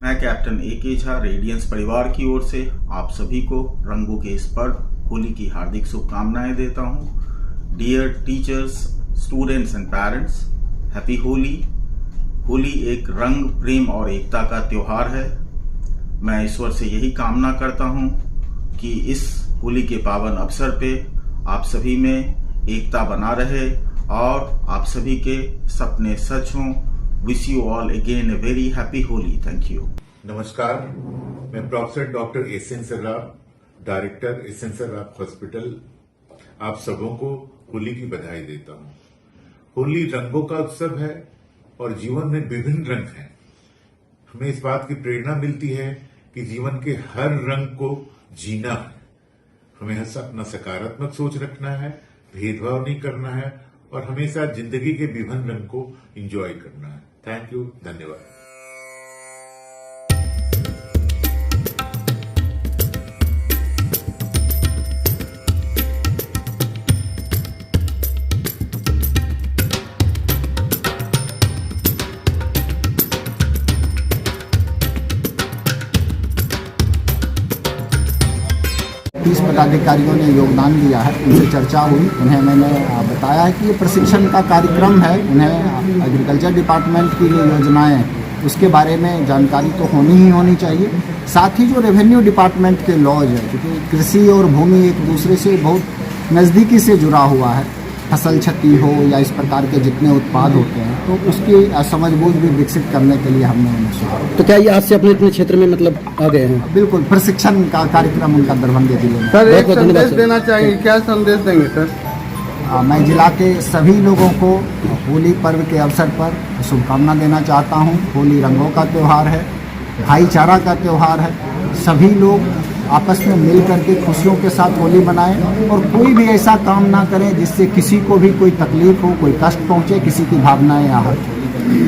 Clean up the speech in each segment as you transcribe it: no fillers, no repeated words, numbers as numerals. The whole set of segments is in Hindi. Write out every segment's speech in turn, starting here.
मैं कैप्टन ए.के. झा रेडियंस परिवार की ओर से आप सभी को रंगों के इस पर्व होली की हार्दिक शुभकामनाएं देता हूं। Dear teachers, students and parents, happy Holi. Holi एक रंग, प्रेम और एकता का त्योहार है। मैं ईश्वर से यही कामना करता हूं कि इस होली के पावन अवसर पे आप सभी में एकता बना रहे और आप सभी के सपने सच हों। Wish you all again a very happy Holi. Thank you. नमस्कार, मैं professor doctor SN Sarraf, director SN Sarraf hospital, आप सबों को होली की बधाई देता हूं। होली रंगों का उत्सव है और जीवन में विभिन्न रंग हैं। हमें इस बात की प्रेरणा मिलती है कि जीवन के हर रंग को जीना है। हमें अपना सकारात्मक सोच रखना है, भेदभाव नहीं करना है और हमेशा जिंदगी के विभिन्न रंग को एंजॉय करना है। थैंक यू, धन्यवाद। तीस पदाधिकारियों ने योगदान दिया है, उनसे चर्चा हुई। उन्हें मैंने बताया है कि ये प्रशिक्षण का कार्यक्रम है, उन्हें एग्रीकल्चर डिपार्टमेंट की जो योजनाएं हैं उसके बारे में जानकारी तो होनी चाहिए। साथ ही जो रेवेन्यू डिपार्टमेंट के लॉज है, क्योंकि कृषि और भूमि एक दूसरे से बहुत नज़दीकी से जुड़ा हुआ है, फसल क्षति हो या इस प्रकार के जितने उत्पाद होते हैं, तो उसकी समझबूझ भी विकसित करने के लिए हमने उन्हें सुझाव। तो क्या ये आज से अपने क्षेत्र में मतलब आ गए हैं? बिल्कुल, प्रशिक्षण का कार्यक्रम उनका दरभंगा जिले में। सर, एक संदेश देना चाहिए, क्या संदेश देंगे सर? मैं जिला के सभी लोगों को होली पर्व के अवसर पर शुभकामना देना चाहता हूं। होली रंगों का त्यौहार है, भाईचारा का त्यौहार है। सभी लोग आपस में मिल करके खुशियों के साथ होली मनाएं और कोई भी ऐसा काम ना करें जिससे किसी को भी कोई तकलीफ हो, कोई कष्ट पहुंचे, किसी की भावनाएं आहत हो।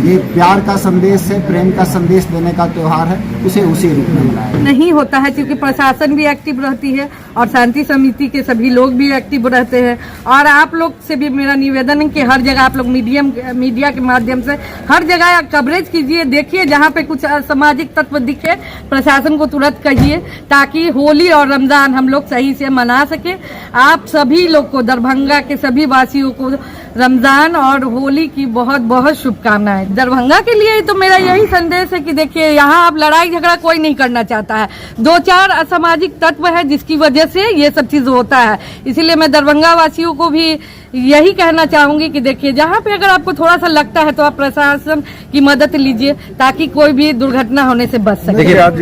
ये प्यार का संदेश है, प्रेम का संदेश देने का त्यौहार है, उसे उसी रूप में मनाएं। नहीं होता है क्योंकि प्रशासन भी एक्टिव रहती है और शांति समिति के सभी लोग भी एक्टिव रहते हैं। और आप लोग से भी मेरा निवेदन है कि हर जगह आप लोग मीडिया के माध्यम से हर जगह कवरेज कीजिए। देखिए, जहाँ पे कुछ असामाजिक तत्व दिखे प्रशासन को तुरंत कहिए, ताकि होली और रमजान हम लोग सही से मना सके। आप सभी लोग को, दरभंगा के सभी वासियों को रमजान और होली की बहुत बहुत शुभकामनाएं। दरभंगा के लिए तो मेरा यही संदेश है कि देखिए, यहाँ आप लड़ाई झगड़ा कोई नहीं करना चाहता है। 2-4 असामाजिक तत्व है जिसकी वजह से ये सब चीज होता है। इसीलिए मैं दरभंगा वासियों को भी यही कहना चाहूंगी कि देखिए, जहाँ पे अगर आपको थोड़ा सा लगता है तो आप प्रशासन की मदद लीजिए ताकि कोई भी दुर्घटना होने से बच सके। देखिए, आज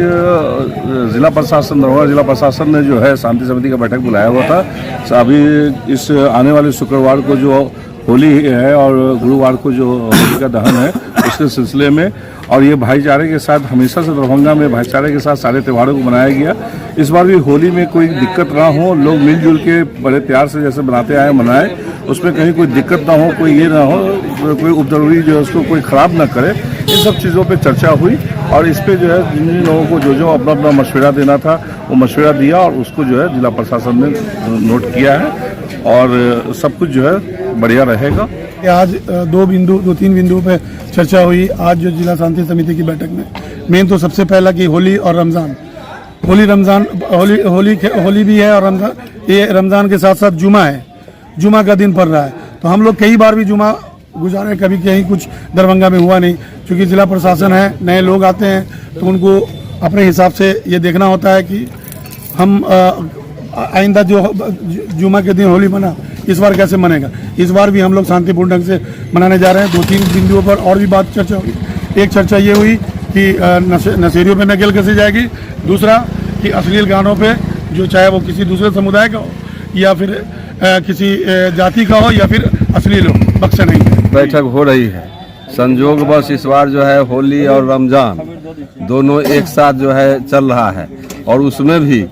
जिला प्रशासन, दरभंगा जिला प्रशासन ने जो है शांति समिति का बैठक बुलाया हुआ था। अभी इस आने वाले शुक्रवार को जो होली है और गुरुवार को जो होली का दहन है, उसके सिलसिले में, और ये भाईचारे के साथ हमेशा से दरभंगा में भाईचारे के साथ सारे त्योहारों को मनाया गया। इस बार भी होली में कोई दिक्कत ना हो, लोग मिलजुल के बड़े प्यार से जैसे बनाते आए मनाएं, उसमें कहीं कोई दिक्कत ना हो, कोई ये ना हो, कोई उपद्रवी जो है उसको कोई खराब ना करे। इन सब चीज़ों पे चर्चा हुई और इस पे जो है जिन लोगों को जो अपना अपना मशवरा देना था वो मशवरा दिया और उसको जो है जिला प्रशासन ने नोट किया है और सब कुछ जो है बढ़िया रहेगा। आज 2-3 बिंदुओं पे चर्चा हुई। आज जो जिला शांति समिति की बैठक में मेन तो सबसे पहला कि होली और रमजान, होली भी है और रमजान, ये रमजान के साथ साथ जुमा है, जुमा का दिन पड़ रहा है। तो हम लोग कई बार भी जुमा गुजारे, कभी कहीं कुछ दरभंगा में हुआ नहीं, क्योंकि जिला प्रशासन है, नए लोग आते हैं तो उनको अपने हिसाब से ये देखना होता है कि हम आइंदा जो जुमा के दिन होली मना, इस बार कैसे मनेगा। इस बार भी हम लोग शांतिपूर्ण ढंग से मनाने जा रहे हैं। 2-3 बिंदुओं पर और भी बात चर्चा हुई। एक चर्चा ये हुई कि नशेरियों पे नकेल कसी जाएगी। दूसरा कि अश्लील गानों पे, जो चाहे वो किसी दूसरे समुदाय का हो या फिर किसी जाति का हो या फिर अश्लील हो, बख्शा नहीं। बैठक हो रही है। संजोग बस इस बार जो है होली और रमजान दोनों एक साथ जो है चल रहा है और उसमें भी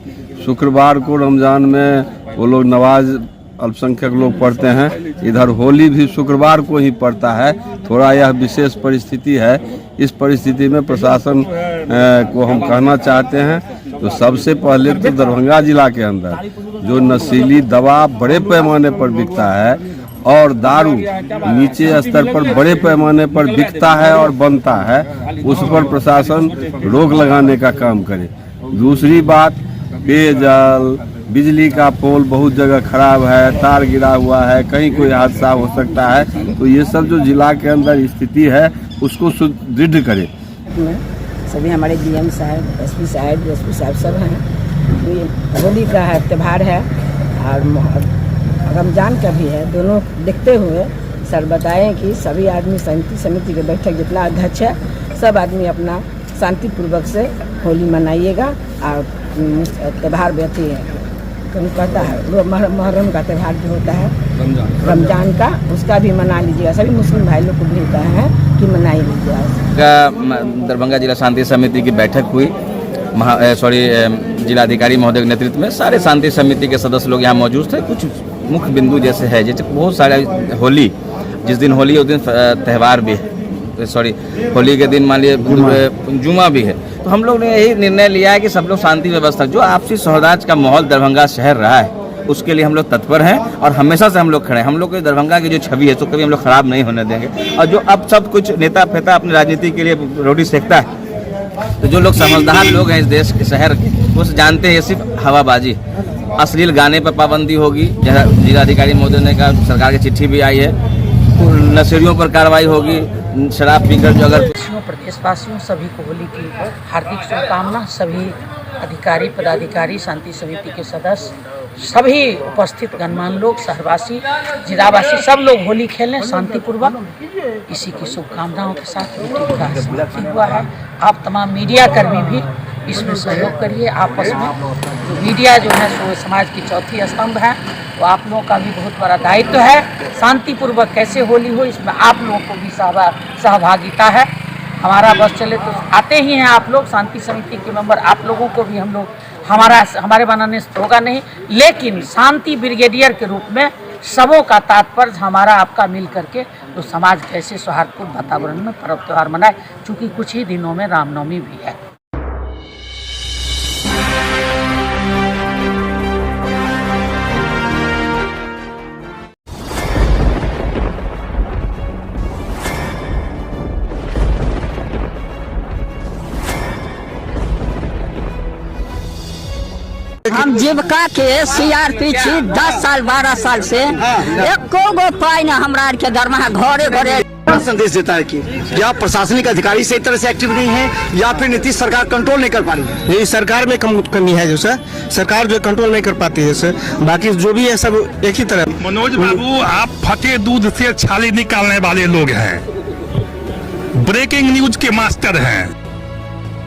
शुक्रवार को रमजान में वो लोग नमाज अल्पसंख्यक लोग पढ़ते हैं, इधर होली भी शुक्रवार को ही पड़ता है। थोड़ा यह विशेष परिस्थिति है। इस परिस्थिति में प्रशासन को हम कहना चाहते हैं तो सबसे पहले तो दरभंगा जिला के अंदर जो नशीली दवा बड़े पैमाने पर बिकता है और दारू नीचे स्तर पर बड़े पैमाने पर बिकता है और बनता है, उस पर प्रशासन रोक लगाने का काम करे। दूसरी बात, पेयजल, बिजली का पोल बहुत जगह खराब है, तार गिरा हुआ है, कहीं कोई हादसा हो सकता है, तो ये सब जो जिला के अंदर स्थिति है उसको सुदृढ़ करे। सभी हमारे डीएम साहब, एसपी साहब सब हैं। ये होली का है, त्यौहार है और रमजान का भी है। दोनों देखते हुए सर बताएं कि सभी आदमी शांति समिति के बैठक जितना अध्यक्ष है, सब आदमी अपना शांतिपूर्वक से होली मनाइएगा। और त्यौहार व्यक्ति है कहता है मुहर्रम का त्यौहार जो होता है रमजान का, उसका भी मना लीजिएगा। सभी मुस्लिम भाई लोग को भी कहा है कि मनाई लीजिएगा। दरभंगा जिला शांति समिति की बैठक हुई, जिलाधिकारी महोदय के नेतृत्व में सारे शांति समिति के सदस्य लोग यहाँ मौजूद थे। कुछ मुख्य बिंदु जैसे है, जैसे बहुत सारे होली, जिस दिन होली है उस दिन त्यौहार भी है, होली के दिन मान लीजिए जुमा भी है। तो हम लोग ने यही निर्णय लिया है कि सब लोग शांति व्यवस्था, जो आपसी सौहार्द का माहौल दरभंगा शहर रहा है, उसके लिए हम लोग तत्पर हैं और हमेशा से हम लोग खड़े हैं। हम लोग को दरभंगा की जो छवि है तो कभी हम लोग खराब नहीं होने देंगे। और जो अब सब कुछ नेता फेता अपनी राजनीति के लिए रोटी सेकता है, तो जो लोग समझदार लोग हैं इस देश के शहर के, वो जानते हैं सिर्फ हवाबाजी। अश्लील गाने पर पाबंदी होगी, जिलाधिकारी महोदय ने कहा, सरकार की चिट्ठी भी आई है, नशेड़ियों पर कार्रवाई होगी, शराब पीकर जो अगर प्रदेशवासियों सभी को होली की हार्दिक शुभकामना। सभी अधिकारी पदाधिकारी, शांति समिति के सदस्य, सभी उपस्थित गणमान्य लोग, शहरवासी, जिलावासी, सब लोग होली खेलें शांतिपूर्वक। इसी की शुभकामनाओं के साथ मीटिंग का समाप्ति हुआ है। आप तमाम मीडिया कर्मी भी इसमें सहयोग करिए आपस में। मीडिया जो है वो समाज की चौथी स्तंभ है, तो आप लोगों का भी बहुत बड़ा दायित्व है। शांतिपूर्वक कैसे होली हो, इसमें आप लोगों को भी सहभागिता है। हमारा बस चले तो आते ही हैं आप लोग, शांति समिति के मेंबर, आप लोगों को भी हम लोग हमारे बनाने से होगा नहीं, लेकिन शांति ब्रिगेडियर के रूप में सबों का तात्पर्य हमारा आपका मिल करके तो समाज कैसे सौहार्दपूर्ण वातावरण में पर्व त्यौहार मनाए, चूँकि कुछ ही दिनों में रामनवमी भी है। हम जीविका के सीआरपी छी 10 साल 12 साल से, एको गो पाई न हमरा के दरमाहा घरे घरे। संदेश देता है कि या प्रशासनिक अधिकारी सही तरह से एक्टिव नहीं है या फिर नीतीश सरकार कंट्रोल नहीं कर पा रही है। ये सरकार में कमी है, जो सर सरकार जो कंट्रोल नहीं कर पाती है सर, बाकी जो भी है सब एक ही तरह। मनोज बाबू, आप फटे दूध से छाली निकालने वाले लोग हैं, ब्रेकिंग न्यूज के मास्टर हैं।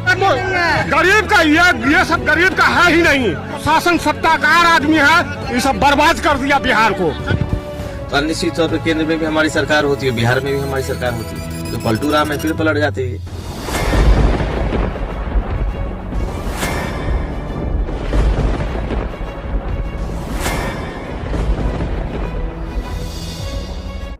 गरीब का ये सब गरीब का है ही नहीं, शासन सत्ताकार आदमी है, ये सब बर्बाद कर दिया बिहार को। तो निश्चित तौर पर केंद्र में भी हमारी सरकार होती है, बिहार में भी हमारी सरकार होती है, तो पलटू राम में फिर पलट जाती है।